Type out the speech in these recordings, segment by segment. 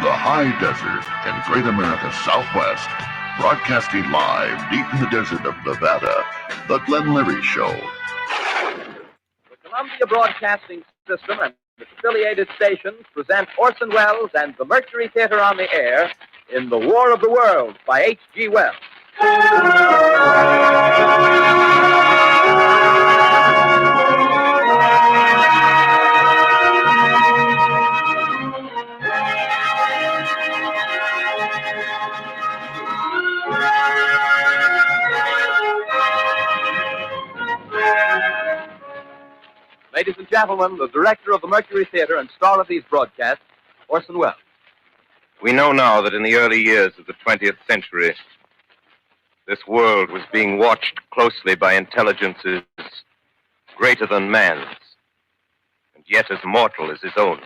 the high desert in Great America Southwest, broadcasting live deep in the desert of Nevada, The Glenn Leary Show. The Columbia Broadcasting System and its affiliated stations present Orson Welles and the Mercury Theater on the air in The War of the Worlds by H.G. Wells. Ladies and gentlemen, the director of the Mercury Theater and star of these broadcasts, Orson Welles. We know now that in the early years of the 20th century, this world was being watched closely by intelligences greater than man's, and yet as mortal as his own.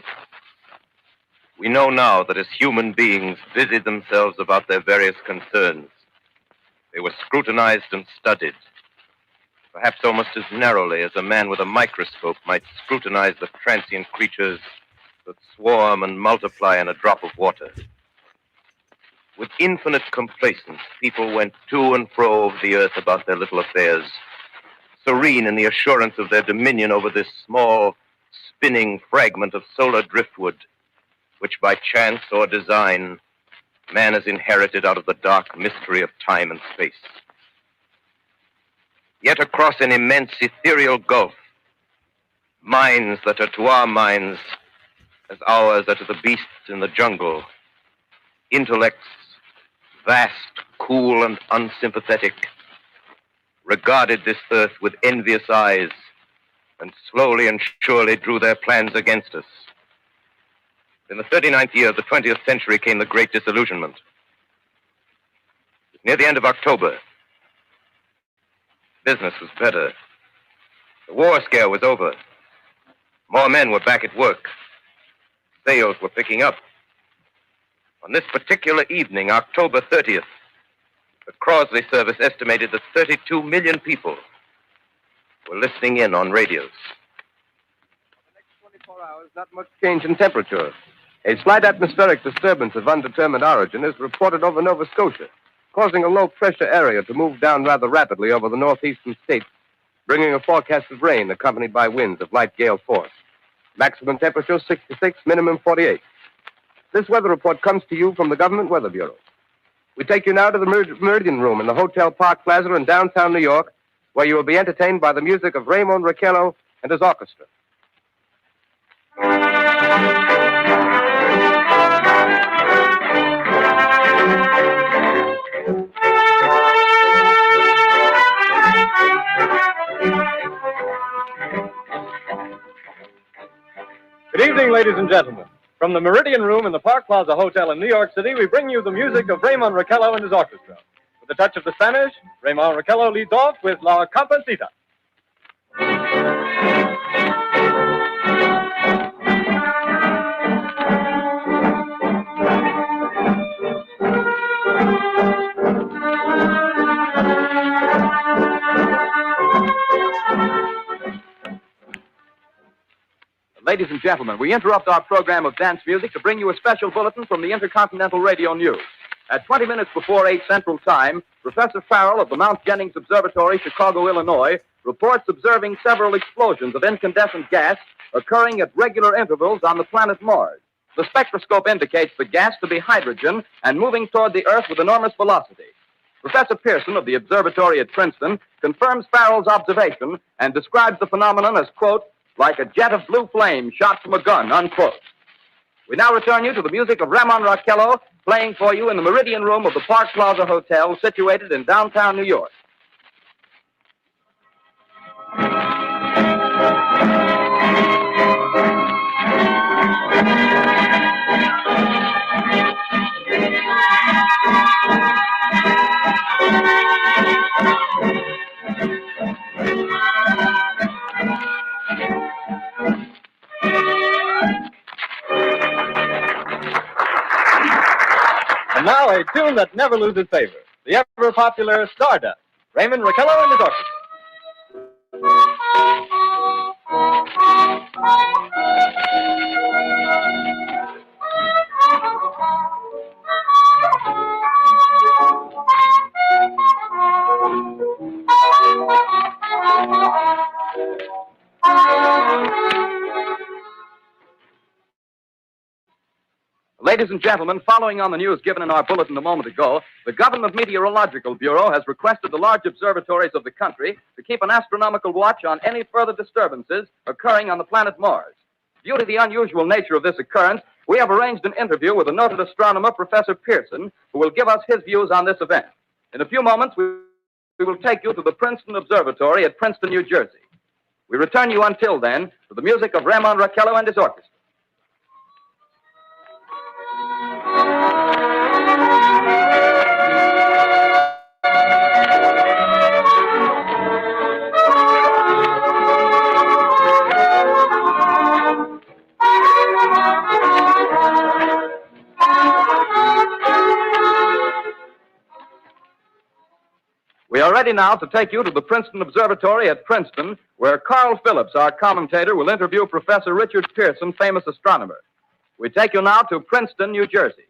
We know now that as human beings busied themselves about their various concerns, they were scrutinized and studied, perhaps almost as narrowly as a man with a microscope might scrutinize the transient creatures that swarm and multiply in a drop of water. With infinite complacence, people went to and fro over the earth about their little affairs, serene in the assurance of their dominion over this small, spinning fragment of solar driftwood, which by chance or design, man has inherited out of the dark mystery of time and space. Yet across an immense ethereal gulf, minds that are to our minds as ours are to the beasts in the jungle, intellects, vast, cool, and unsympathetic, regarded this earth with envious eyes and slowly and surely drew their plans against us. In the 39th year of the 20th century came the Great Disillusionment. Near the end of October, business was better. The war scare was over. More men were back at work. Sales were picking up. On this particular evening, October 30th, the Crosley service estimated that 32 million people were listening in on radios. For the next 24 hours, not much change in temperature. A slight atmospheric disturbance of undetermined origin is reported over Nova Scotia, causing a low-pressure area to move down rather rapidly over the northeastern states, bringing a forecast of rain accompanied by winds of light gale force. Maximum temperature 66, minimum 48. This weather report comes to you from the Government Weather Bureau. We take you now to the Meridian Room in the Hotel Park Plaza in downtown New York, where you will be entertained by the music of Raymond Raquello and his orchestra. Good evening, ladies and gentlemen. From the Meridian Room in the Park Plaza Hotel in New York City, we bring you the music of Raymond Raquello and his orchestra. With a touch of the Spanish, Raymond Raquello leads off with La Comparsita. Ladies and gentlemen, we interrupt our program of dance music to bring you a special bulletin from the Intercontinental Radio News. At 20 minutes before 8 Central Time, Professor Farrell of the Mount Jennings Observatory, Chicago, Illinois, reports observing several explosions of incandescent gas occurring at regular intervals on the planet Mars. The spectroscope indicates the gas to be hydrogen and moving toward the Earth with enormous velocity. Professor Pearson of the observatory at Princeton confirms Farrell's observation and describes the phenomenon as, quote, like a jet of blue flame shot from a gun, unquote. We now return you to the music of Raymond Raquello, playing for you in the Meridian Room of the Park Plaza Hotel, situated in downtown New York. And now a tune that never loses favor, the ever-popular Stardust, Raymond Raquello and his orchestra. Ladies and gentlemen, following on the news given in our bulletin a moment ago, the Government Meteorological Bureau has requested the large observatories of the country to keep an astronomical watch on any further disturbances occurring on the planet Mars. Due to the unusual nature of this occurrence, we have arranged an interview with the noted astronomer, Professor Pearson, who will give us his views on this event. In a few moments, we will take you to the Princeton Observatory at Princeton, New Jersey. We return you until then to the music of Raymond Raquello and his orchestra. We are ready now to take you to the Princeton Observatory at Princeton, where Carl Phillips, our commentator, will interview Professor Richard Pearson, famous astronomer. We take you now to Princeton, New Jersey.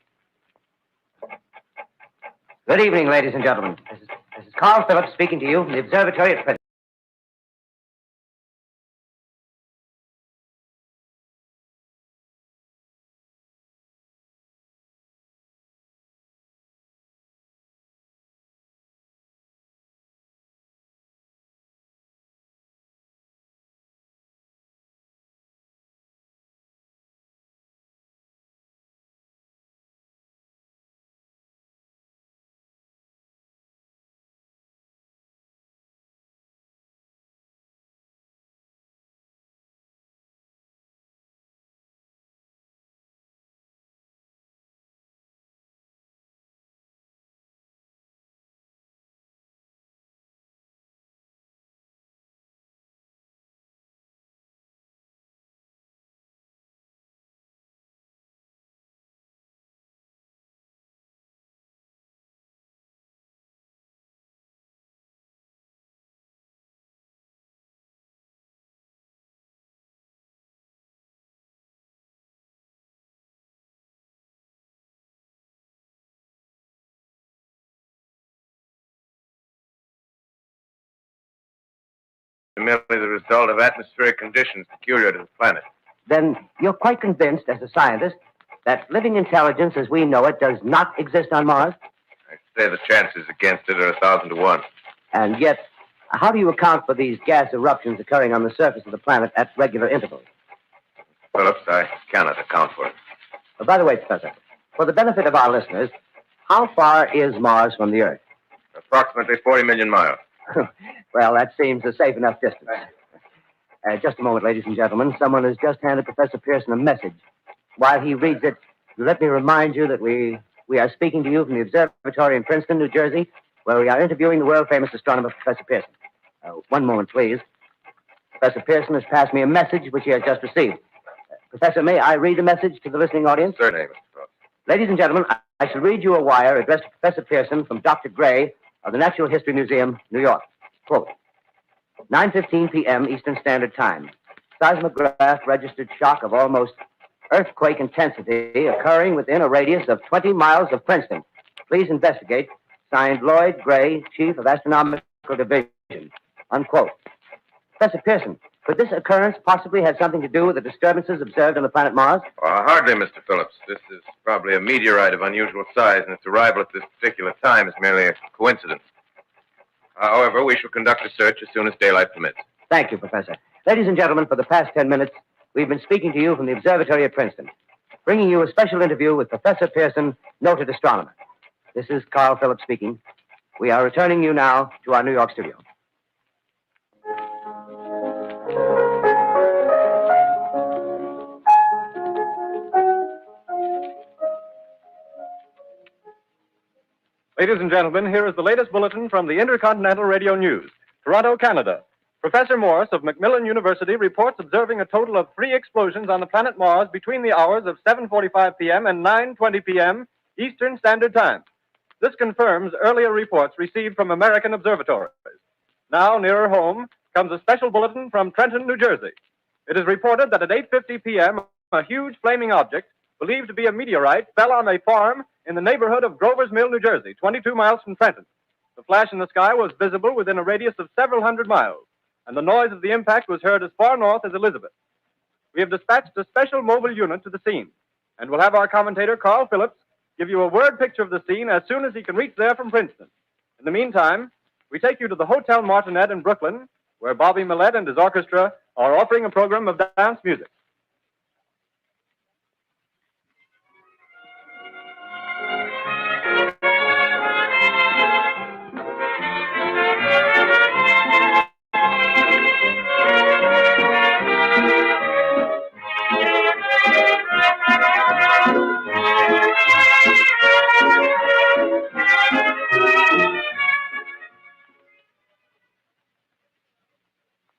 Good evening, ladies and gentlemen. This is Carl Phillips speaking to you from the observatory at Princeton. Merely the result of atmospheric conditions peculiar to the planet. Then you're quite convinced, as a scientist, that living intelligence as we know it does not exist on Mars? I'd say the chances against it are 1,000 to 1. And yet, how do you account for these gas eruptions occurring on the surface of the planet at regular intervals? Phillips, I cannot account for it. By the way, Professor, for the benefit of our listeners, how far is Mars from the Earth? Approximately 40 million miles. Well, that seems a safe enough distance. Just a moment, ladies and gentlemen. Someone has just handed Professor Pearson a message. While he reads it, let me remind you that we are speaking to you from the observatory in Princeton, New Jersey, where we are interviewing the world-famous astronomer, Professor Pearson. One moment, please. Professor Pearson has passed me a message which he has just received. Professor, may I read the message to the listening audience? Certainly, Mr. Phillips. Ladies and gentlemen, I shall read you a wire addressed to Professor Pearson from Dr. Gray of the Natural History Museum, New York. Quote, 9:15 p.m. Eastern Standard Time. Seismograph registered shock of almost earthquake intensity occurring within a radius of 20 miles of Princeton. Please investigate. Signed, Lloyd Gray, Chief of Astronomical Division. Unquote. Professor Pearson, could this occurrence possibly have something to do with the disturbances observed on the planet Mars? Hardly, Mr. Phillips. This is probably a meteorite of unusual size, and its arrival at this particular time is merely a coincidence. However, we shall conduct a search as soon as daylight permits. Thank you, Professor. Ladies and gentlemen, for the past 10 minutes, we've been speaking to you from the observatory at Princeton, bringing you a special interview with Professor Pearson, noted astronomer. This is Carl Phillips speaking. We are returning you now to our New York studio. Ladies and gentlemen, here is the latest bulletin from the Intercontinental Radio News. Toronto, Canada. Professor Morse of Macmillan University reports observing a total of 3 explosions on the planet Mars between the hours of 7:45 p.m. and 9:20 p.m. Eastern Standard Time. This confirms earlier reports received from American observatories. Now, nearer home, comes a special bulletin from Trenton, New Jersey. It is reported that at 8:50 p.m., a huge flaming object, believed to be a meteorite, fell on a farm in the neighborhood of Grover's Mill, New Jersey, 22 miles from Trenton. The flash in the sky was visible within a radius of several hundred miles, and the noise of the impact was heard as far north as Elizabeth. We have dispatched a special mobile unit to the scene, And we'll have our commentator, Carl Phillips, give you a word picture of the scene as soon as he can reach there from Princeton. In the meantime, we take you to the Hotel Martinet in Brooklyn, where Bobby Millett and his orchestra are offering a program of dance music.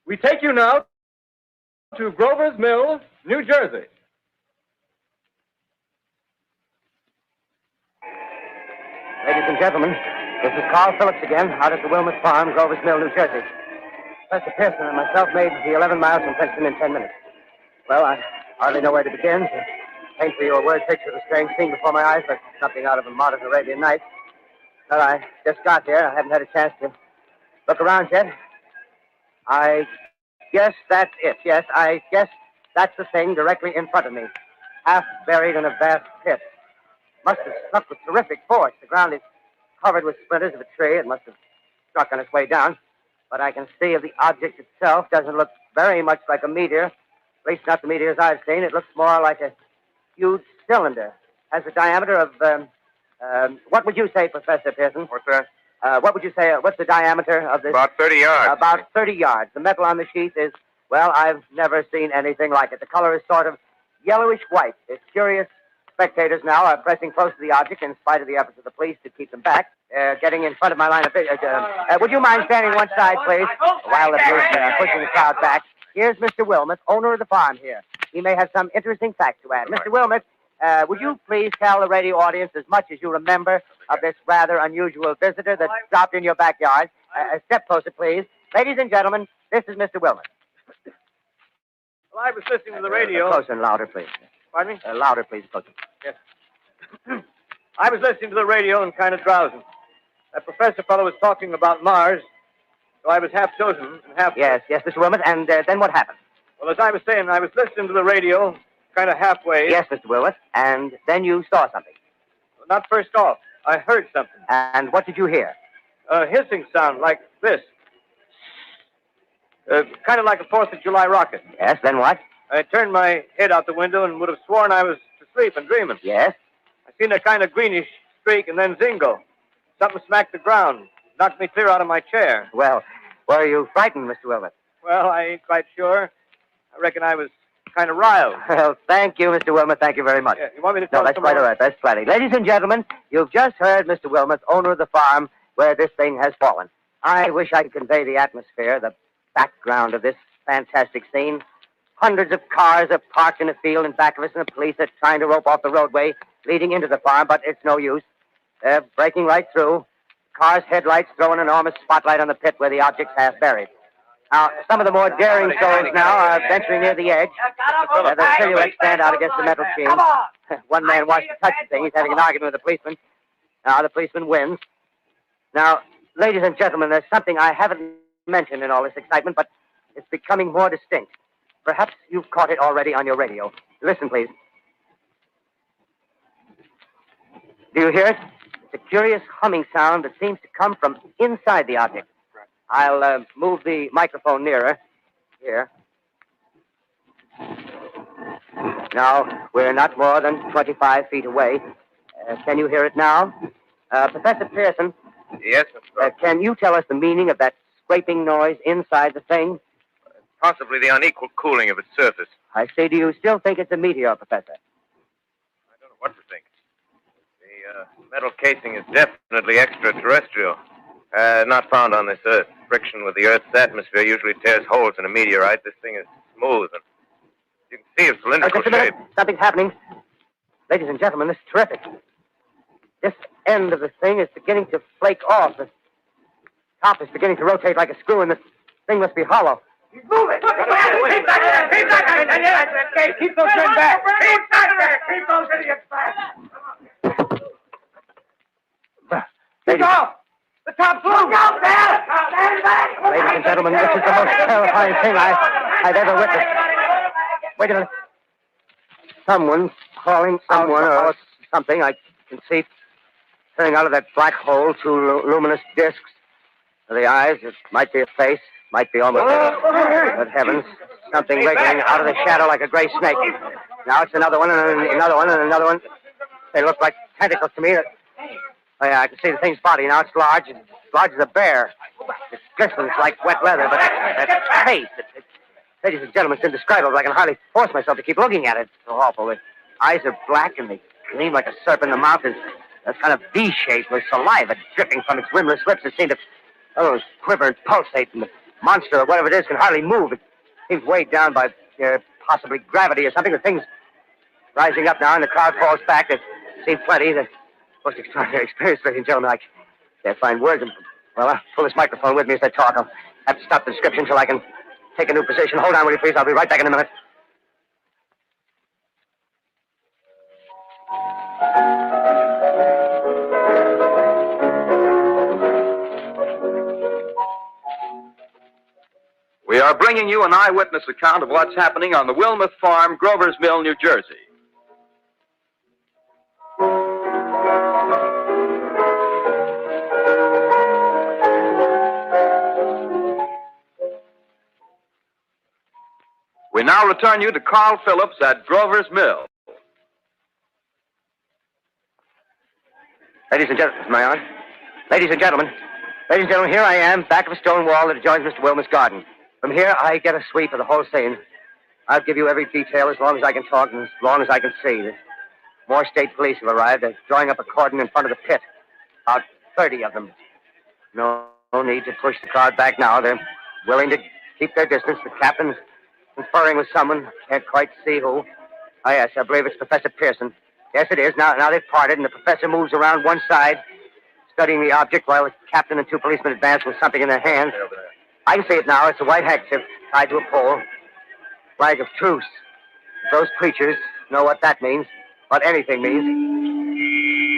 We take you now to Grover's Mill, New Jersey. Ladies and gentlemen, this is Carl Phillips again, out at the Wilmot Farm, Grover's Mill, New Jersey. Professor Pearson and myself made the 11 miles from Princeton in 10 minutes. Well, I hardly know where to begin. To paint for you a word picture of the strange scene before my eyes, but something out of a modern Arabian Nights. Well, I just got here. I haven't had a chance to look around yet. I guess that's it. Yes, I guess that's the thing directly in front of me, half buried in a vast pit. Must have struck with terrific force. The ground is covered with splinters of a tree. It must have struck on its way down. But I can see of the object itself doesn't look very much like a meteor. At least not the meteors I've seen. It looks more like a huge cylinder. Has a diameter of, what would you say, Professor Pearson? What's that? What would you say, what's the diameter of this? About 30 yards. About 30 yards. The metal on the sheath is, well, I've never seen anything like it. The color is sort of yellowish white. It's curious. Spectators now are pressing close to the object in spite of the efforts of the police to keep them back. Getting in front of my line of vision. Would you mind standing one side, please? While the police are pushing the crowd back. Here's Mr. Wilmot, owner of the farm here. He may have some interesting facts to add. Mr. Wilmot, would you please tell the radio audience as much as you remember of this rather unusual visitor that stopped in your backyard? Step closer, please. Ladies and gentlemen, this is Mr. Wilmot. Well, I was listening to the radio. Closer and louder, please. Pardon me? Louder, please, closer. Yes. I was listening to the radio and kind of drowsing. That professor fellow was talking about Mars, so I was half chosen and half... Yes, Mr. Wilmot, and then what happened? Well, as I was saying, I was listening to the radio, kind of halfway. Yes, Mr. Wilmot, and then you saw something. Well, not first off. I heard something. And what did you hear? A hissing sound like this. Kind of like a 4th of July rocket. Yes, then what? I turned my head out the window and would have sworn I was asleep and dreaming. Yes? I seen a kind of greenish streak and then zingo. Something smacked the ground, knocked me clear out of my chair. Well, were you frightened, Mr. Wilmot? Well, I ain't quite sure. I reckon I was kind of riled. Well, thank you, Mr. Wilmot. Thank you very much. Yeah, you want me to tell No, that's some quite more? all right. That's plenty. Ladies and gentlemen, you've just heard Mr. Wilmot, owner of the farm where this thing has fallen. I wish I could convey the atmosphere, the background of this fantastic scene. Hundreds of cars are parked in a field in back of us, and the police are trying to rope off the roadway leading into the farm, but it's no use. They're breaking right through. Cars' headlights throw an enormous spotlight on the pit where the object's half buried. Now, some of the more daring souls now are venturing near the edge. The silhouettes stand out against the metal sheen. One man wants to touch the thing. He's having an argument with the policeman. Now, the policeman wins. Now, ladies and gentlemen, there's something I haven't mentioned in all this excitement, but it's becoming more distinct. Perhaps you've caught it already on your radio. Listen, please. Do you hear it? It's a curious humming sound that seems to come from inside the object. I'll move the microphone nearer. Here. Now, we're not more than 25 feet away. Can you hear it now? Professor Pearson. Yes, Mr. Can you tell us the meaning of that scraping noise inside the thing? Possibly the unequal cooling of its surface. I say, do you still think it's a meteor, Professor? I don't know what to think. The metal casing is definitely extraterrestrial. Not found on this Earth. Friction with the Earth's atmosphere usually tears holes in a meteorite. This thing is smooth, and you can see its cylindrical Just a minute. shape. Something's happening. Ladies and gentlemen, this is terrific. This end of the thing is beginning to flake off. The top is beginning to rotate like a screw, and the thing must be hollow. He's moving! Keep back! Keep those men back! Keep those idiots back! Ladies, The top's loose! Look out there! Stand back! ladies and gentlemen, this is the most terrifying thing I've ever witnessed. Wait a minute. someone calling someone or something. I can see turning out of that black hole two luminous discs. The eyes, it might be a face, might be almost but heavens, something wriggling out of the shadow like a gray snake. Now it's another one, and another one, and another one. They look like tentacles to me. Oh, yeah, I can see the thing's body now. It's large as a bear. It glistens like wet leather, but that face, ladies and gentlemen, it's indescribable. I can hardly force myself to keep looking at it. It's so awful. The eyes are black, and they gleam like a serpent. The mouth is a kind of V-shape with saliva dripping from its rimless lips that seem to quiver and pulsate, and the monster or whatever it is can hardly move. It seems weighed down by possibly gravity or something. The thing's rising up now, and the crowd falls back. They've seen plenty. The most extraordinary experience, ladies and gentlemen. I can't find words. Well, I'll pull this microphone with me as I talk. I'll have to stop the description until I can take a new position. Hold on, will you please? I'll be right back in a minute. We are bringing you an eyewitness account of what's happening on the Wilmuth Farm, Grover's Mill, New Jersey. We now return you to Carl Phillips at Grover's Mill. Ladies and gentlemen, am I on? Ladies and gentlemen, here I am, back of a stone wall that adjoins Mr. Wilmuth's garden. From here, I get a sweep of the whole scene. I'll give you every detail as long as I can talk and as long as I can see. More state police have arrived. They're drawing up a cordon in front of the pit. About 30 of them. No need to push the crowd back now. They're willing to keep their distance. The captain's conferring with someone. Can't quite see who. Oh, yes, I believe it's Professor Pearson. Yes, it is. Now they've parted, and the professor moves around one side, studying the object while the captain and two policemen advance with something in their hands. I can see it now. It's a white handkerchief tied to a pole. Flag of truce. If those creatures know what that means, what anything means.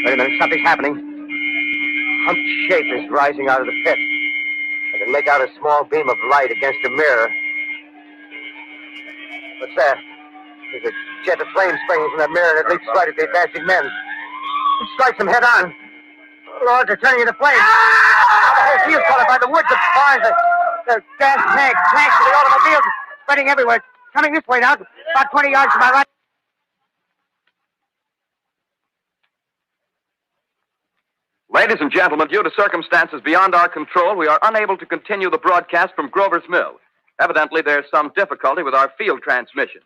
Wait a minute, something's happening. A humped shape is rising out of the pit. I can make out a small beam of light against a mirror. What's that? There's a jet of flame springing from that mirror, and it leaps right at the advancing men. It strikes them head on. Oh, Lord, they're turning into flames. The whole field's caught up by the woods, the barns, the gas tanks for the automobiles, spreading everywhere. Coming this way now, about 20 yards to my right. Ladies and gentlemen, due to circumstances beyond our control, we are unable to continue the broadcast from Grover's Mill. Evidently, there's some difficulty with our field transmission.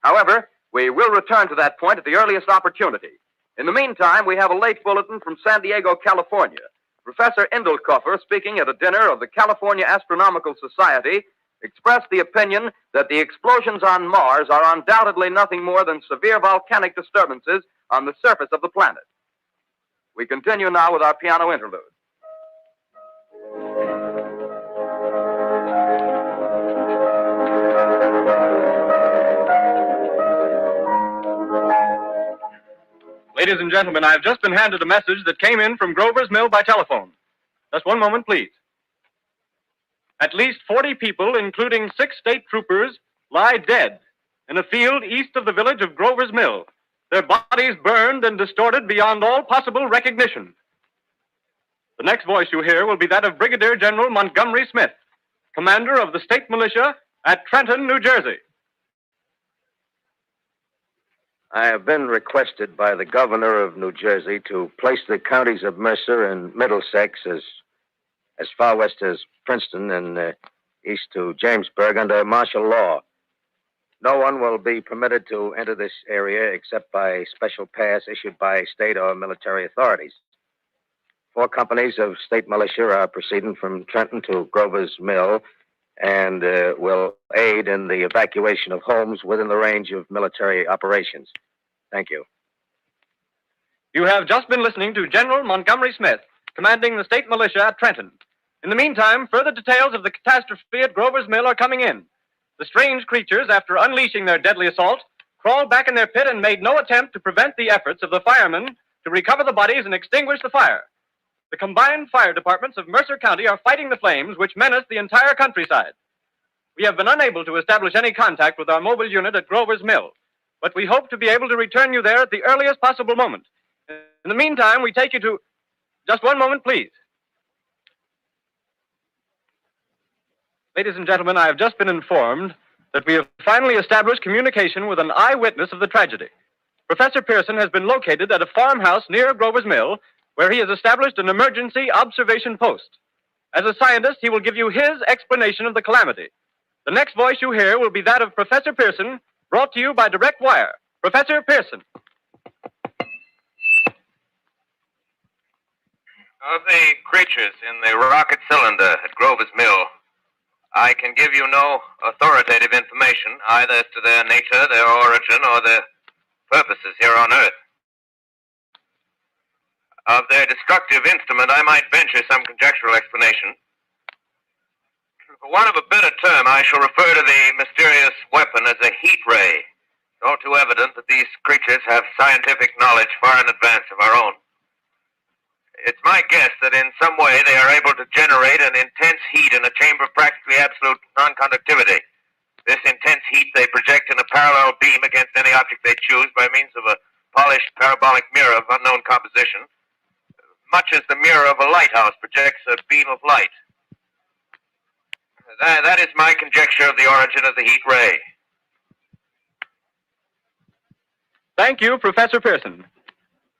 However, we will return to that point at the earliest opportunity. In the meantime, we have a late bulletin from San Diego, California. Professor Indelkoffer, speaking at a dinner of the California Astronomical Society, expressed the opinion that the explosions on Mars are undoubtedly nothing more than severe volcanic disturbances on the surface of the planet. We continue now with our piano interlude. Ladies and gentlemen, I've just been handed a message that came in from Grover's Mill by telephone. Just one moment, please. At least 40 people, including 6 state troopers, lie dead in a field east of the village of Grover's Mill, their bodies burned and distorted beyond all possible recognition. The next voice you hear will be that of Brigadier General Montgomery Smith, commander of the state militia at Trenton, New Jersey. I have been requested by the governor of New Jersey to place the counties of Mercer and Middlesex as far west as Princeton and east to Jamesburg under martial law. No one will be permitted to enter this area except by special pass issued by state or military authorities. 4 companies of state militia are proceeding from Trenton to Grover's Mill and will aid in the evacuation of homes within the range of military operations. Thank you. You have just been listening to General Montgomery Smith, commanding the state militia at Trenton. In the meantime, further details of the catastrophe at Grover's Mill are coming in. The strange creatures, after unleashing their deadly assault, crawled back in their pit and made no attempt to prevent the efforts of the firemen to recover the bodies and extinguish the fire. The combined fire departments of Mercer County are fighting the flames which menace the entire countryside. We have been unable to establish any contact with our mobile unit at Grover's Mill. but we hope to be able to return you there at the earliest possible moment. In the meantime, we take you to... Just one moment, please. Ladies and gentlemen, I have just been informed that we have finally established communication with an eyewitness of the tragedy. Professor Pearson has been located at a farmhouse near Grover's Mill, where he has established an emergency observation post. As a scientist, he will give you his explanation of the calamity. The next voice you hear will be that of Professor Pearson, brought to you by direct wire. Professor Pearson. Of the creatures in the rocket cylinder at Grover's Mill, I can give you no authoritative information either as to their nature, their origin, or their purposes here on Earth. Of their destructive instrument, I might venture some conjectural explanation. For want of a better term, I shall refer to the mysterious weapon as a heat ray. It's all too evident that these creatures have scientific knowledge far in advance of our own. It's my guess that in some way they are able to generate an intense heat in a chamber of practically absolute non-conductivity. This intense heat they project in a parallel beam against any object they choose by means of a polished parabolic mirror of unknown composition, much as the mirror of a lighthouse projects a beam of light. That is my conjecture of the origin of the heat ray. Thank you, Professor Pearson.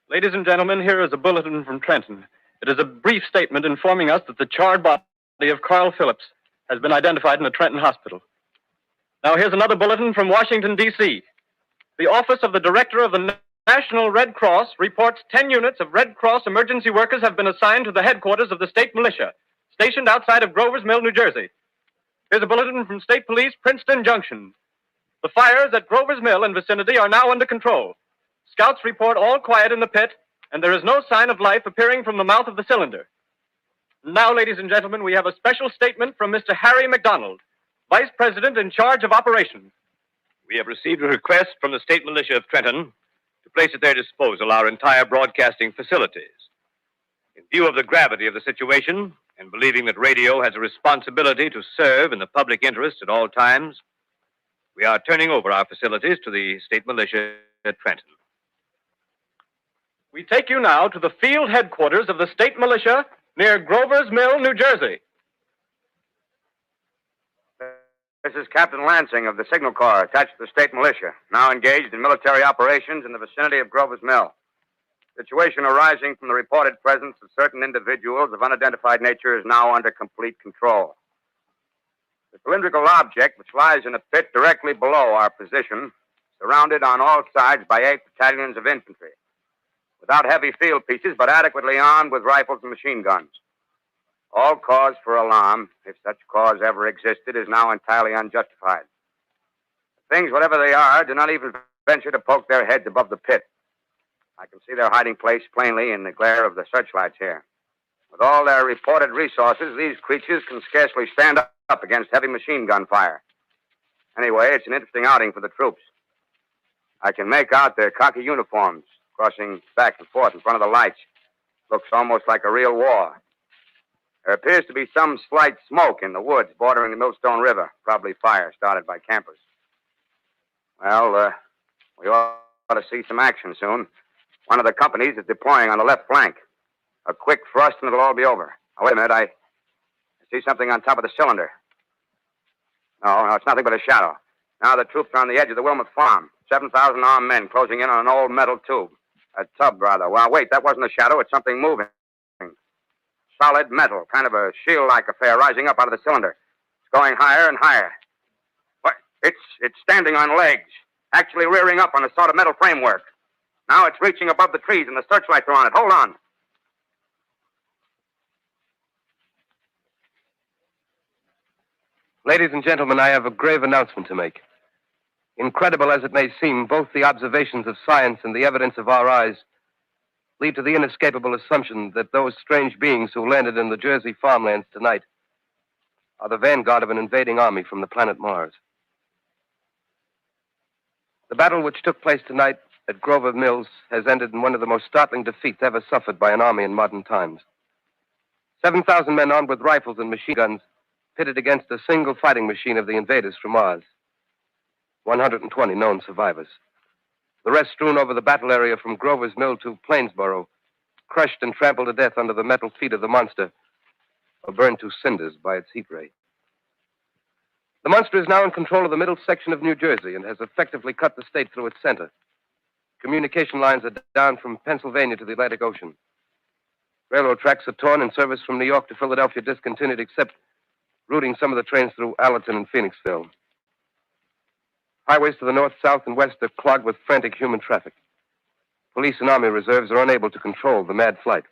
Ladies and gentlemen, here is a bulletin from Trenton. It is a brief statement informing us that the charred body of Carl Phillips has been identified in a Trenton hospital. Now, here's another bulletin from Washington, D.C. The Office of the Director of the National Red Cross reports 10 units of Red Cross emergency workers have been assigned to the headquarters of the state militia, stationed outside of Grover's Mill, New Jersey. Here's a bulletin from State Police, Princeton Junction. The fires at Grover's Mill and vicinity are now under control. Scouts report all quiet in the pit, and there is no sign of life appearing from the mouth of the cylinder. Now, ladies and gentlemen, we have a special statement from Mr. Harry McDonald, Vice President in charge of operations. We have received a request from the state militia of Trenton to place at their disposal our entire broadcasting facilities. In view of the gravity of the situation, and believing that radio has a responsibility to serve in the public interest at all times, we are turning over our facilities to the state militia at Trenton. We take you now to the field headquarters of the state militia near Grover's Mill, New Jersey. This is Captain Lansing of the Signal Corps, attached to the state militia, now engaged in military operations in the vicinity of Grover's Mill. Situation arising from the reported presence of certain individuals of unidentified nature is now under complete control. The cylindrical object, which lies in a pit directly below our position, surrounded on all sides by 8 battalions of infantry, without heavy field pieces, but adequately armed with rifles and machine guns. All cause for alarm, if such cause ever existed, is now entirely unjustified. Things, whatever they are, do not even venture to poke their heads above the pit. I can see their hiding place plainly in the glare of the searchlights here. With all their reported resources, these creatures can scarcely stand up against heavy machine gun fire. Anyway, it's an interesting outing for the troops. I can make out their khaki uniforms crossing back and forth in front of the lights. Looks almost like a real war. There appears to be some slight smoke in the woods bordering the Millstone River, probably fire started by campers. Well, we ought to see some action soon. One of the companies is deploying on the left flank. A quick thrust and it'll all be over. Now, wait a minute, I see something on top of the cylinder. No, it's nothing but a shadow. Now the troops are on the edge of the Wilmot Farm. 7,000 armed men closing in on an old metal tube. A tub, rather. Well, wait, that wasn't a shadow. It's something moving. Solid metal, kind of a shield-like affair rising up out of the cylinder. It's going higher and higher. What? It's standing on legs, actually rearing up on a sort of metal framework. Now it's reaching above the trees and the searchlights are on it. Hold on. Ladies and gentlemen, I have a grave announcement to make. Incredible as it may seem, both the observations of science and the evidence of our eyes lead to the inescapable assumption that those strange beings who landed in the Jersey farmlands tonight are the vanguard of an invading army from the planet Mars. The battle which took place tonight at Grover Mills has ended in one of the most startling defeats ever suffered by an army in modern times. 7,000 men armed with rifles and machine guns pitted against a single fighting machine of the invaders from Mars. 120 known survivors. The rest strewn over the battle area from Grover's Mill to Plainsboro, crushed and trampled to death under the metal feet of the monster, or burned to cinders by its heat ray. The monster is now in control of the middle section of New Jersey and has effectively cut the state through its center. Communication lines are down from Pennsylvania to the Atlantic Ocean. Railroad tracks are torn and service from New York to Philadelphia discontinued, except routing some of the trains through Allerton and Phoenixville. Highways to the north, south, and west are clogged with frantic human traffic. Police and army reserves are unable to control the mad flight.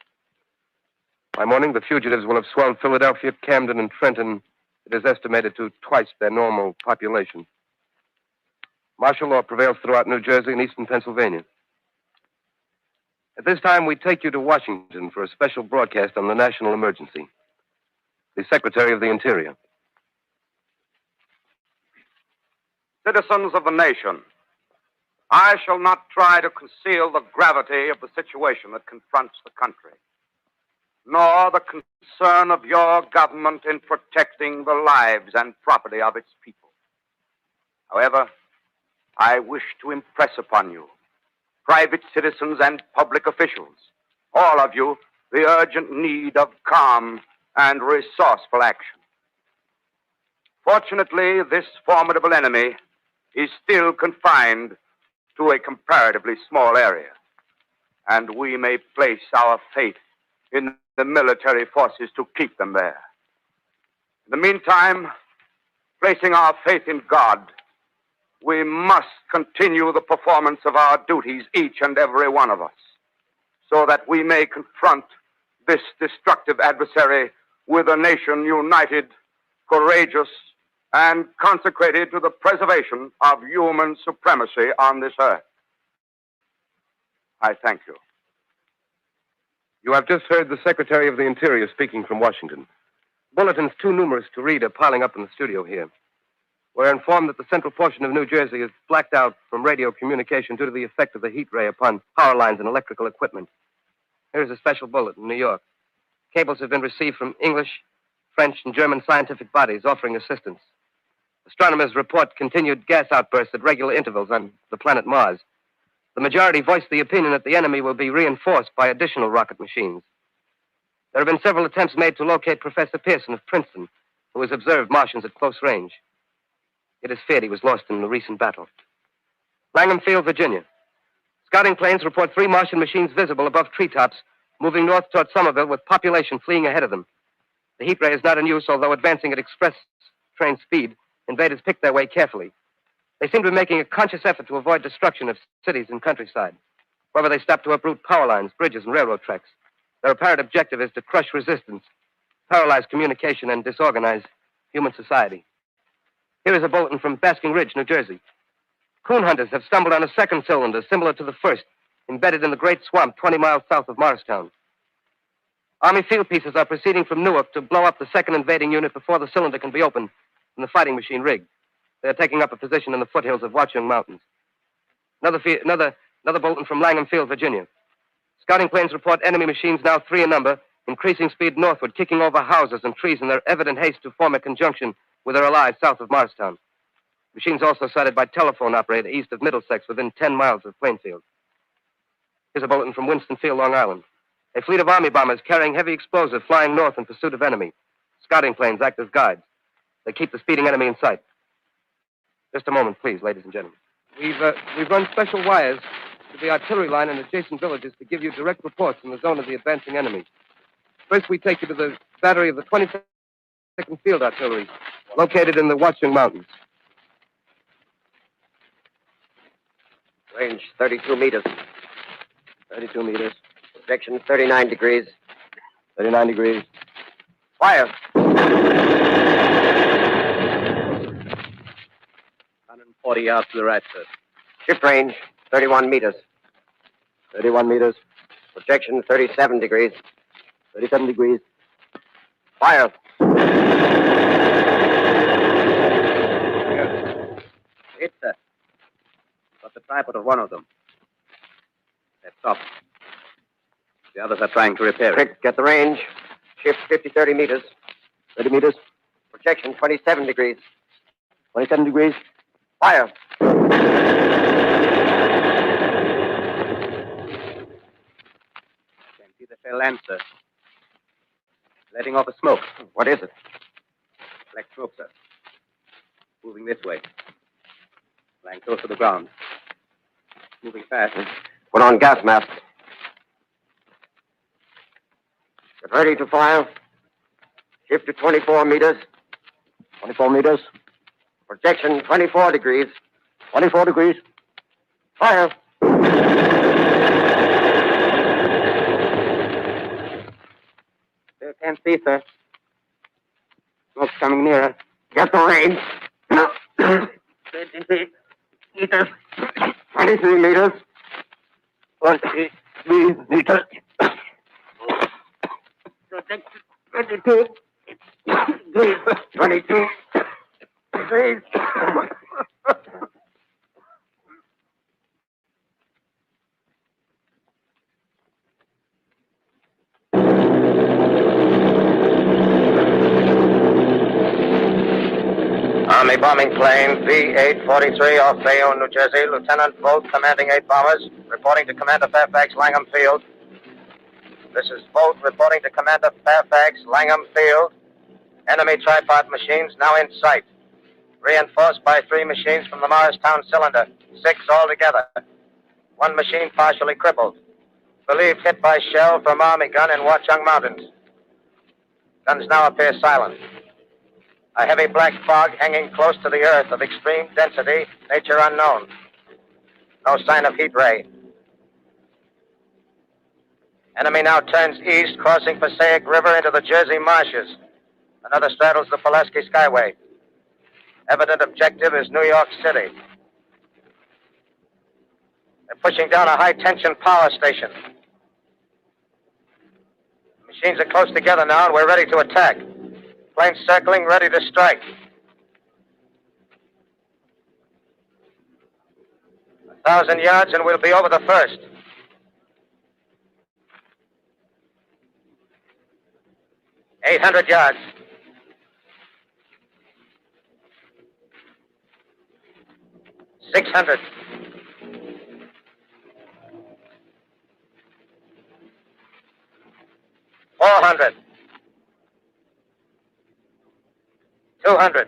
By morning, the fugitives will have swelled Philadelphia, Camden, and Trenton. It is estimated to twice their normal population. Martial law prevails throughout New Jersey and eastern Pennsylvania. At this time, we take you to Washington for a special broadcast on the national emergency. The Secretary of the Interior. Citizens of the nation, I shall not try to conceal the gravity of the situation that confronts the country, nor the concern of your government in protecting the lives and property of its people. However, I wish to impress upon you, private citizens and public officials, all of you, the urgent need of calm and resourceful action. Fortunately, this formidable enemy is still confined to a comparatively small area, and we may place our faith in the military forces to keep them there. In the meantime, placing our faith in God, we must continue the performance of our duties, each and every one of us, so that we may confront this destructive adversary with a nation united, courageous, and consecrated to the preservation of human supremacy on this earth. I thank you. You have just heard the Secretary of the Interior speaking from Washington. Bulletins too numerous to read are piling up in the studio here. We're informed that the central portion of New Jersey is blacked out from radio communication due to the effect of the heat ray upon power lines and electrical equipment. Here's a special bulletin in New York. Cables have been received from English, French, and German scientific bodies offering assistance. Astronomers report continued gas outbursts at regular intervals on the planet Mars. The majority voiced the opinion that the enemy will be reinforced by additional rocket machines. There have been several attempts made to locate Professor Pearson of Princeton, who has observed Martians at close range. It is feared he was lost in the recent battle. Langham Field, Virginia. Scouting planes report 3 Martian machines visible above treetops, moving north toward Somerville with population fleeing ahead of them. The heat ray is not in use, although advancing at express train speed. Invaders pick their way carefully. They seem to be making a conscious effort to avoid destruction of cities and countryside. However, they stop to uproot power lines, bridges, and railroad tracks. Their apparent objective is to crush resistance, paralyze communication, and disorganize human society. Here is a bulletin from Basking Ridge, New Jersey. Coon hunters have stumbled on a second cylinder similar to the first, embedded in the great swamp 20 miles south of Morristown. Army field pieces are proceeding from Newark to blow up the second invading unit before the cylinder can be opened and the fighting machine rigged. They are taking up a position in the foothills of Watchung Mountains. Another bulletin from Langham Field, Virginia. Scouting planes report enemy machines, now 3 in number, increasing speed northward, kicking over houses and trees in their evident haste to form a conjunction with their allies south of Morristown. Machines also sighted by telephone operator east of Middlesex, within 10 miles of Plainfield. Here's a bulletin from Winston-Field, Long Island. A fleet of Army bombers carrying heavy explosives flying north in pursuit of enemy. Scouting planes act as guides. They keep the speeding enemy in sight. Just a moment, please, ladies and gentlemen. We've run special wires to the artillery line in adjacent villages to give you direct reports in the zone of the advancing enemy. First, we take you to the battery of the 22nd Field Artillery, located in the Watchung Mountains. Range 32 meters. 32 meters. Projection 39 degrees. 39 degrees. Fire. 140 yards to the right, sir. Ship range 31 meters. 31 meters. Projection 37 degrees. 37 degrees. Fire. Hit, sir. Got the tripod of one of them. That's off. The others are trying to repair it. Quick, get the range. Shift 30 meters. 30 meters. Projection 27 degrees. 27 degrees. Fire. Tell Lancer. Letting off a smoke. What is it? Black smoke, sir. Moving this way. Lying close to the ground. Moving fast. Put on gas mask. Get ready to fire. Shift to 24 meters. 24 meters. Projection 24 degrees. 24 degrees. Fire. Still can't see, sir. Smoke's coming nearer. Get the range. 23 meters. 23 meters. 23 meters. 22. 22. Please. Army bombing plane B-843 off Bayonne, New Jersey. Lieutenant Vogt, commanding 8 bombers, reporting to Commander Fairfax, Langham Field. This is Vogt reporting to Commander Fairfax, Langham Field. Enemy tripod machines now in sight. Reinforced by 3 machines from the Morristown cylinder. 6 altogether. 1 machine partially crippled. Believed hit by shell from Army gun in Watchung Mountains. Guns now appear silent. A heavy black fog hanging close to the earth of extreme density, nature unknown. No sign of heat ray. Enemy now turns east, crossing Passaic River into the Jersey marshes. Another straddles the Pulaski Skyway. Evident objective is New York City. They're pushing down a high-tension power station. The machines are close together now, and we're ready to attack. Planes circling, ready to strike. 1,000 yards, and we'll be over the first. $800 yards. $600. $400. $200.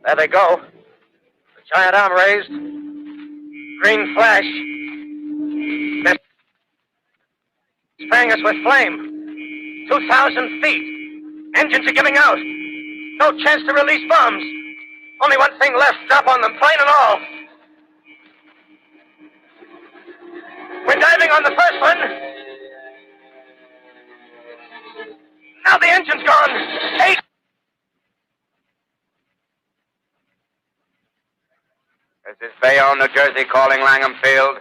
There they go. The giant arm raised. Green flash. They're spraying us with flame. 2,000 feet. Engines are giving out. No chance to release bombs. Only one thing left. Drop on them, plane and all. We're diving on the first one. Now the engine's gone. 8. This is Bayonne, New Jersey, calling Langham Field.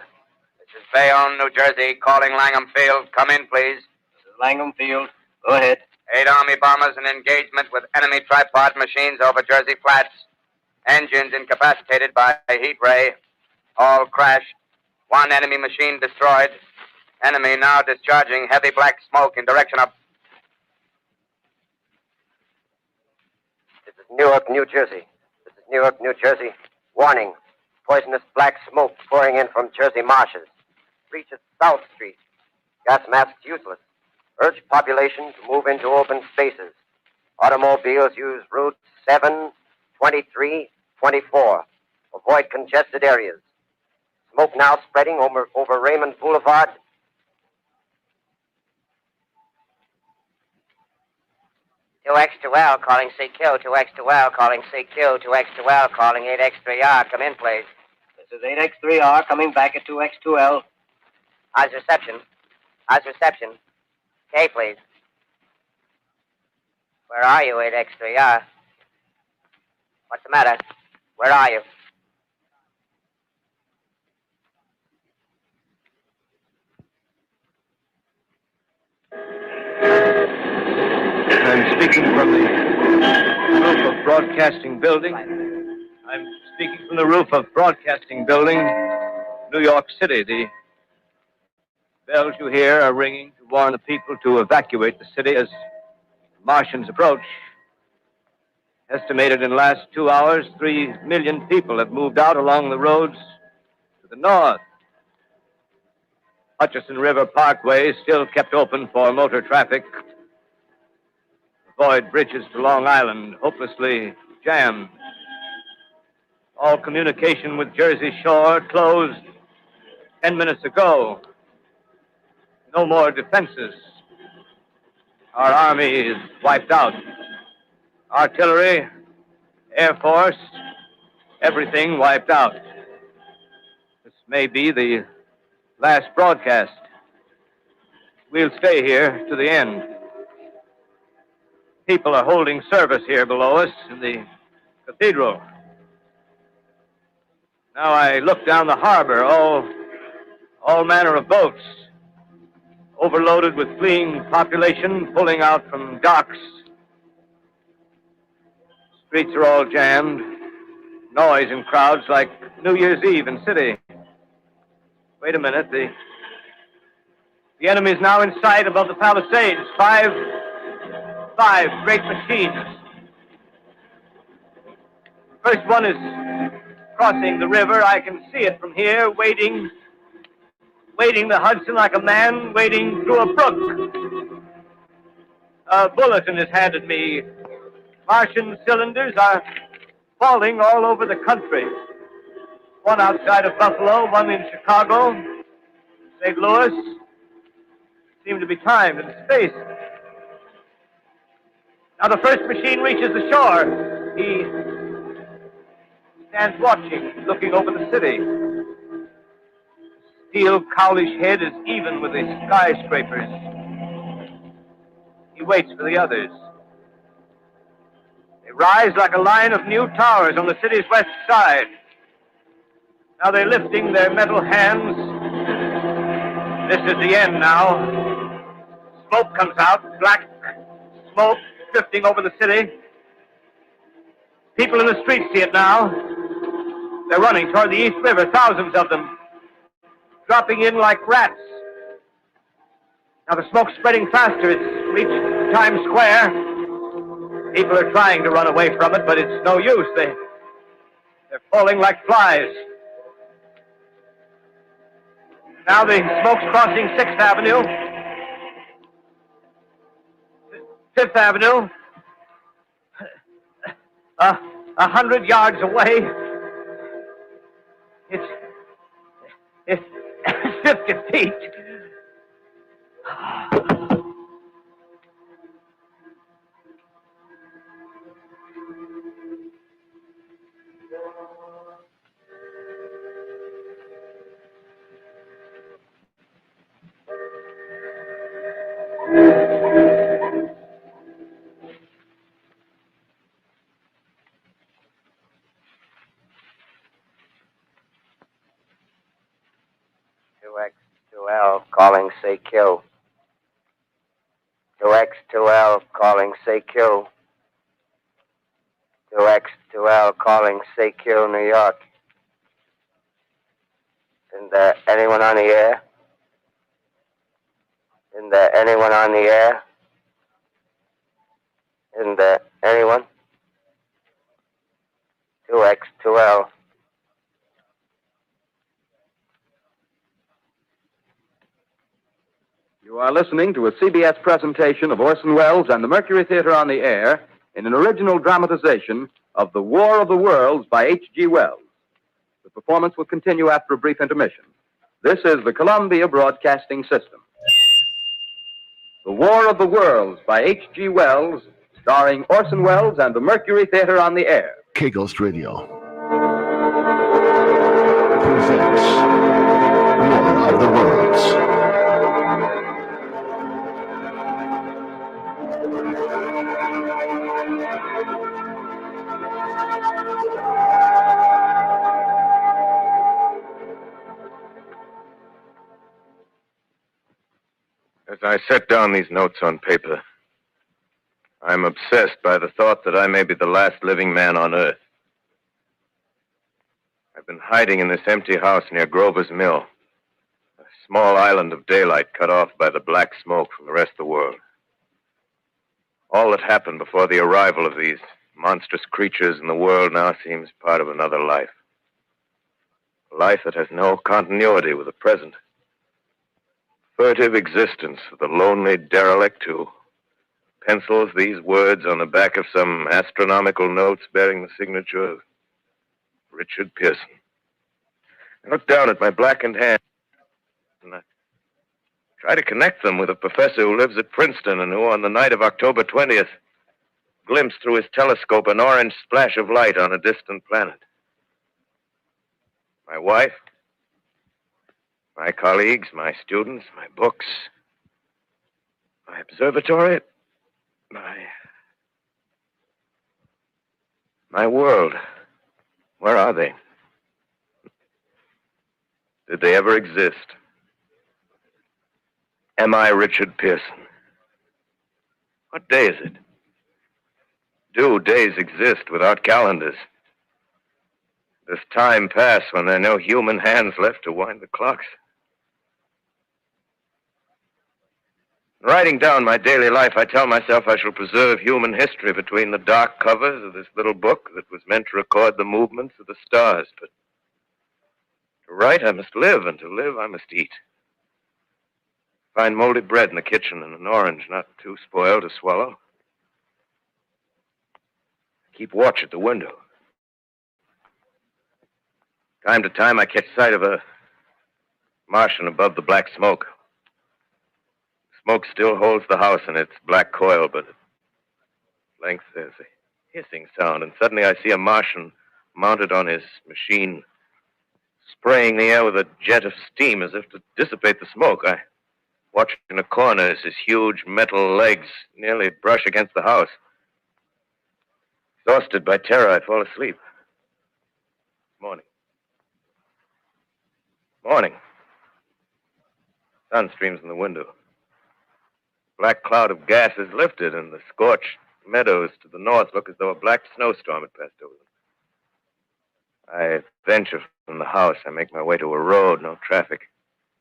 This is Bayonne, New Jersey, calling Langham Field. Come in, please. This is Langham Field. Go ahead. 8 Army bombers in engagement with enemy tripod machines over Jersey Flats. Engines incapacitated by heat ray. All crashed. 1 enemy machine destroyed. Enemy now discharging heavy black smoke in direction of... This is Newark, New Jersey. This is Newark, New Jersey. Warning. Poisonous black smoke pouring in from Jersey marshes. Reaches South Street. Gas masks useless. Urge population to move into open spaces. Automobiles use routes 7, 23, 24. Avoid congested areas. Smoke now spreading over Raymond Boulevard. X2L calling CQ, 2X2L calling CQ, 2X2L calling 8X3R. Come in, please. This is 8X3R coming back at 2X2L. How's reception? How's reception? K, please. Where are you, 8X3R? What's the matter? Where are you? I'm speaking from the roof of Broadcasting Building. I'm speaking from the roof of Broadcasting Building, New York City. The bells you hear are ringing to warn the people to evacuate the city as the Martians approach. Estimated in the last 2 hours, 3 million people have moved out along the roads to the north. Hutchison River Parkway still kept open for motor traffic. Avoid bridges to Long Island, hopelessly jammed. All communication with Jersey Shore closed 10 minutes ago. No more defenses. Our army is wiped out. Artillery, Air Force, everything wiped out. This may be the last broadcast. We'll stay here to the end. People are holding service here below us in the cathedral. Now I look down the harbor, all manner of boats, overloaded with fleeing population pulling out from docks. Streets are all jammed. Noise in crowds like New Year's Eve in city. Wait a minute. The enemy is now in sight above the Palisades. Five great machines. First one is crossing the river. I can see it from here, wading the Hudson like a man wading through a brook. A bulletin is handed me. Martian cylinders are falling all over the country. One outside of Buffalo, one in Chicago, St. Louis. Seem to be timed in space. Now the first machine reaches the shore. He stands watching, looking over the city. Steel cowlish head is even with the skyscrapers. He waits for the others. They rise like a line of new towers on the city's west side. Now they're lifting their metal hands. This is the end now. Smoke comes out, black smoke drifting over the city. People in the streets see it now. They're running toward the East River, thousands of them, dropping in like rats. Now the smoke's spreading faster. It's reached Times Square. People are trying to run away from it, but it's no use. They're falling like flies. Now the smoke's crossing 6th Avenue. 5th Avenue. 100 yards away. It's 50 feet. X2L calling say kill. 2X2L calling say kill. 2X2L calling say kill New York. Isn't there anyone on the air? Isn't there anyone on the air? Isn't there anyone? 2X2L. You are listening to a CBS presentation of Orson Welles and the Mercury Theater on the Air in an original dramatization of The War of the Worlds by H.G. Wells. The performance will continue after a brief intermission. This is the Columbia Broadcasting System. The War of the Worlds by H.G. Wells, starring Orson Welles and the Mercury Theater on the Air. K-Ghost Radio presents War of the Worlds. As I set down these notes on paper, I'm obsessed by the thought that I may be the last living man on Earth. I've been hiding in this empty house near Grover's Mill, a small island of daylight cut off by the black smoke from the rest of the world. All that happened before the arrival of these monstrous creatures in the world now seems part of another life. A life that has no continuity with the present. furtive existence of the lonely derelict who pencils these words on the back of some astronomical notes bearing the signature of Richard Pearson. I look down at my blackened hand and I try to connect them with a professor who lives at Princeton and who, on the night of October 20th, glimpsed through his telescope an orange splash of light on a distant planet. My wife, my colleagues, my students, my books, my observatory, my world. Where are they? Did they ever exist? Am I Richard Pearson? What day is it? Do days exist without calendars? Does time pass when there are no human hands left to wind the clocks? In writing down my daily life, I tell myself I shall preserve human history between the dark covers of this little book that was meant to record the movements of the stars. But to write, I must live, and to live, I must eat. Find moldy bread in the kitchen and an orange not too spoiled to swallow. Keep watch at the window. Time to time, I catch sight of a Martian above the black smoke. Smoke still holds the house in its black coil, but at length there's a hissing sound, and suddenly I see a Martian mounted on his machine, spraying the air with a jet of steam as if to dissipate the smoke. I watch in a corner as his huge metal legs nearly brush against the house. Exhausted by terror, I fall asleep. Morning. Morning. Sun streams in the window. Black cloud of gas is lifted, and the scorched meadows to the north look as though a black snowstorm had passed over them. I venture from the house. I make my way to a road, no traffic.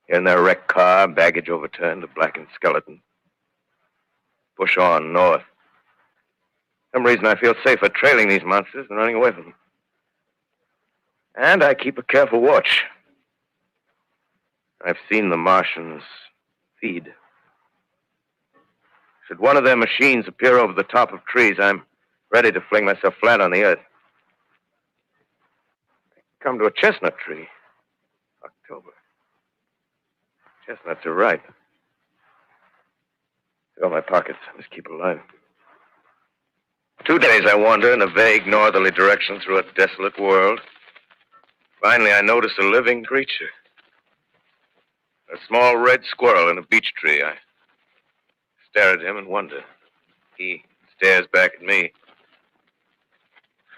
Here and there, a wrecked car, baggage overturned, a blackened skeleton. Push on north. For some reason, I feel safer trailing these monsters than running away from them. And I keep a careful watch. I've seen the Martians feed. Should one of their machines appear over the top of trees, I'm ready to fling myself flat on the earth. I come to a chestnut tree. October. Chestnuts are ripe. Fill my pockets. I must keep alive. 2 days I wander in a vague northerly direction through a desolate world. Finally, I notice a living creature. A small red squirrel in a beech tree. I stare at him and wonder. He stares back at me.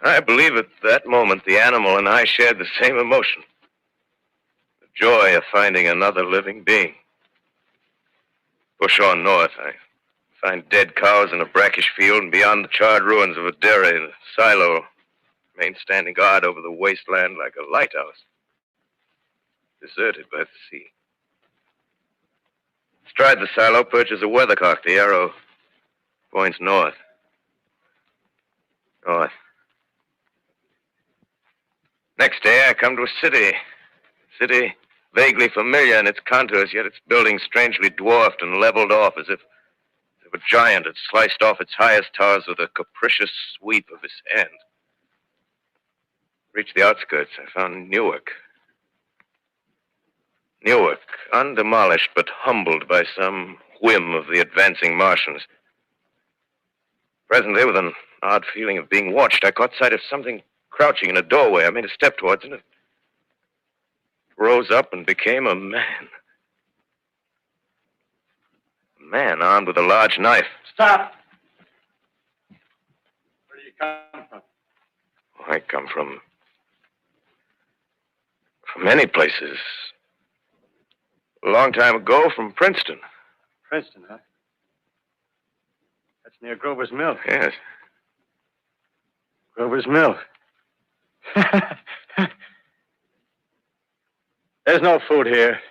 I believe at that moment the animal and I shared the same emotion. The joy of finding another living being. Push on north. I find dead cows in a brackish field, and beyond the charred ruins of a dairy and a silo remain standing guard over the wasteland like a lighthouse. Deserted by the sea. Astride the silo perches a weathercock. The arrow points north. North. Next day, I come to a city. City vaguely familiar in its contours, yet its buildings strangely dwarfed and leveled off as if a giant had sliced off its highest towers with a capricious sweep of his hand. Reached the outskirts. I found Newark. Newark, undemolished but humbled by some whim of the advancing Martians. Presently, with an odd feeling of being watched, I caught sight of something crouching in a doorway. I made a step towards it. It rose up and became a man. A man armed with a large knife. Stop! Where do you come from? I come from many places. A long time ago, from Princeton. Princeton, huh? That's near Grover's Mill. Yes. Grover's Mill. There's no food here.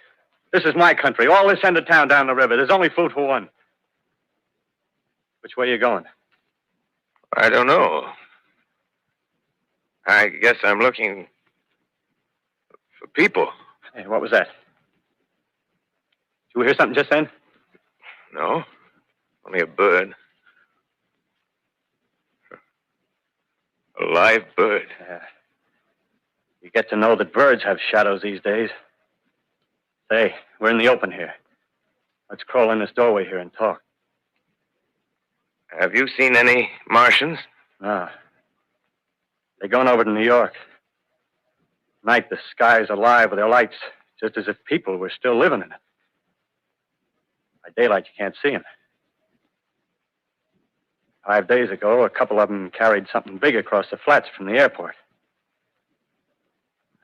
This is my country. All this end of town down the river. There's only food for one. Which way are you going? I don't know. I guess I'm looking for people. Hey, what was that? Did You hear something just then? No. Only a bird. A live bird. Yeah. You get to know that birds have shadows these days. Say, we're in the open here. Let's crawl in this doorway here and talk. Have you seen any Martians? No. They're going over to New York. Night, the sky's alive with their lights, just as if people were still living in it. By daylight, you can't see them. 5 days ago, a couple of them carried something big across the flats from the airport.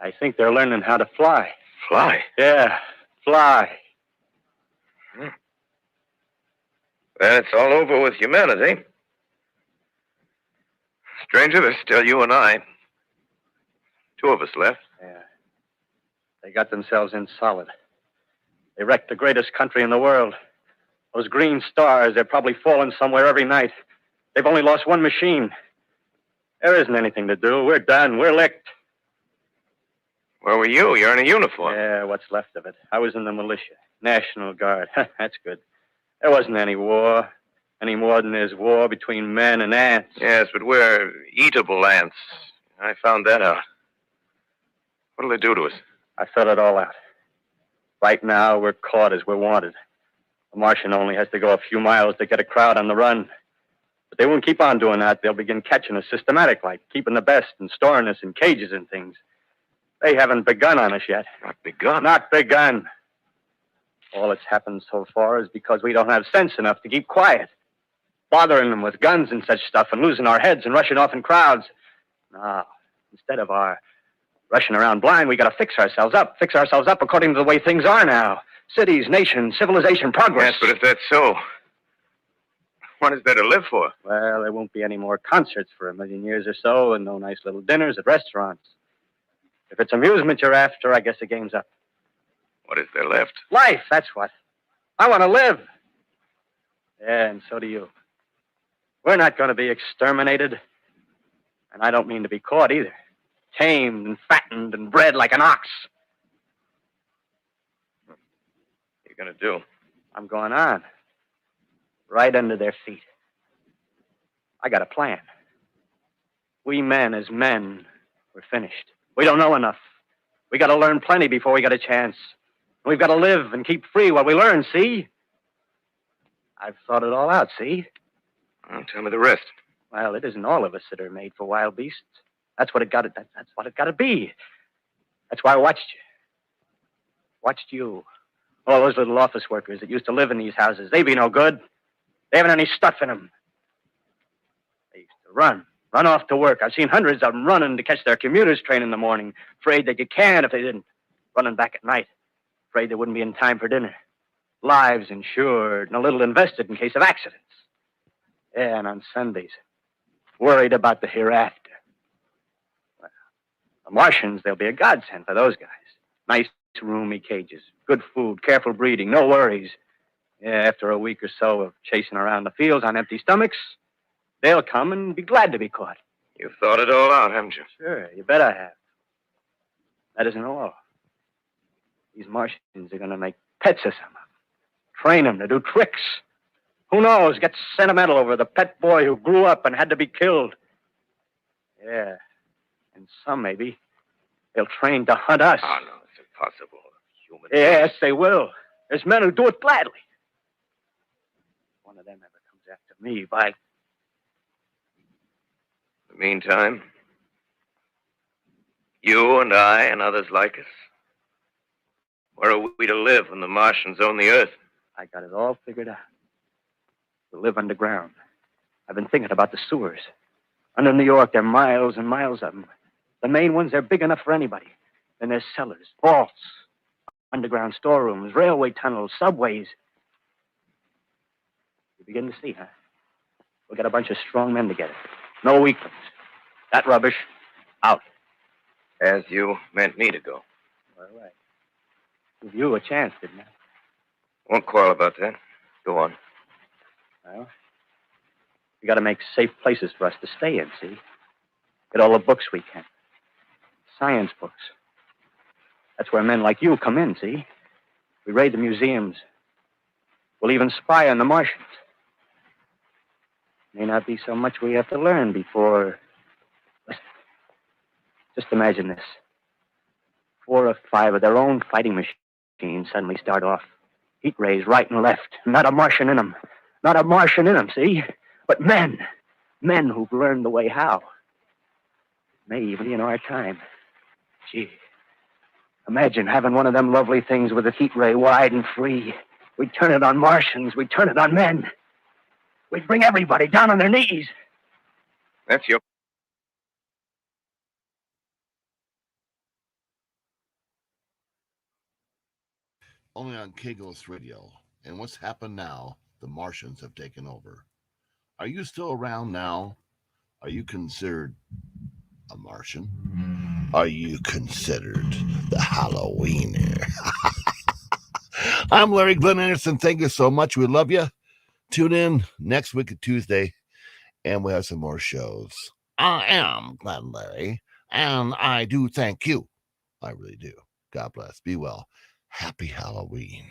I think they're learning how to fly. Fly? Yeah, fly. Then it's all over with humanity. Stranger, there's still you and I. 2 of us left. Yeah. They got themselves in solid. They wrecked the greatest country in the world. Those green stars, they're probably falling somewhere every night. They've only lost one machine. There isn't anything to do. We're done. We're licked. Where were you? You're in a uniform. Yeah, what's left of it. I was in the militia. National Guard. That's good. There wasn't any war. Any more than there's war between men and ants. Yes, but we're eatable ants. I found that out. What'll they do to us? I thought it all out. Right now, we're caught as we're wanted. A Martian only has to go a few miles to get a crowd on the run. But they won't keep on doing that. They'll begin catching us systematic, like keeping the best and storing us in cages and things. They haven't begun on us yet. Not begun? Not begun. All that's happened so far is because we don't have sense enough to keep quiet. Bothering them with guns and such stuff and losing our heads and rushing off in crowds. No, instead of our rushing around blind, we got to fix ourselves up according to the way things are now. Cities, nations, civilization, progress. Yes, but if that's so, what is there to live for? Well, there won't be any more concerts for 1,000,000 years or so, and no nice little dinners at restaurants. If it's amusement you're after, I guess the game's up. What is there left? Life, that's what. I want to live. Yeah, and so do you. We're not going to be exterminated. And I don't mean to be caught either. Tamed and fattened and bred like an ox. What are you going to do? I'm going on. Right under their feet. I got a plan. We men as men, we're finished. We don't know enough. We got to learn plenty before we get a chance. We've got to live and keep free while we learn, see? I've thought it all out, see? Well, tell me the rest. Well, it isn't all of us that are made for wild beasts. That's what it got to be. That's why I watched you. Watched you. All those little office workers that used to live in these houses. They be no good. They haven't any stuff in them. They used to run off to work. I've seen hundreds of them running to catch their commuter's train in the morning, afraid they'd get canned if they didn't. Running back at night, afraid they wouldn't be in time for dinner. Lives insured and a little invested in case of accidents. Yeah, and on Sundays, worried about the hereafter. Well, the Martians, they'll be a godsend for those guys. Nice, roomy cages, good food, careful breeding, no worries. Yeah, after a week or so of chasing around the fields on empty stomachs, they'll come and be glad to be caught. You've thought it all out, haven't you? Sure, you bet I have. That isn't all. These Martians are going to make pets of some of them. Train them to do tricks. Who knows, get sentimental over the pet boy who grew up and had to be killed. Yeah, and some maybe, they'll train to hunt us. Oh, no, it's impossible. Human Yes, they will. There's men who do it gladly. If one of them ever comes after me, by... In the meantime, you and I and others like us, where are we to live when the Martians own the Earth? I got it all figured out. To live underground. I've been thinking about the sewers. Under New York, there are miles and miles of them. The main ones, they're big enough for anybody. Then there's cellars, vaults, underground storerooms, railway tunnels, subways. You begin to see, huh? We'll get a bunch of strong men together. No weaklings. That rubbish, out. As you meant me to go. All right. Give you a chance, didn't I? Won't quarrel about that. Go on. Well, we got to make safe places for us to stay in, see? Get all the books we can. Science books. That's where men like you come in, see? We raid the museums, We'll even spy on the Martians. May not be so much we have to learn before... Listen. Just imagine this. 4 or 5 of their own fighting machines suddenly start off. Heat rays right and left. Not a Martian in them. Not a Martian in them, see? But men. Men who've learned the way how. May even be in our time. Gee. Imagine having one of them lovely things with a heat ray wide and free. We'd turn it on Martians. We'd turn it on men. We'd bring everybody down on their knees. That's your... Only on KGOS Radio. And what's happened now, the Martians have taken over. Are you still around now? Are you considered a Martian? Are you considered the Halloweener? I'm Larry Glenn Anderson. Thank you so much. We love you. Tune in next week at Tuesday, and we'll have some more shows. I am Glenn Larry, and I do thank you. I really do. God bless. Be well. Happy Halloween.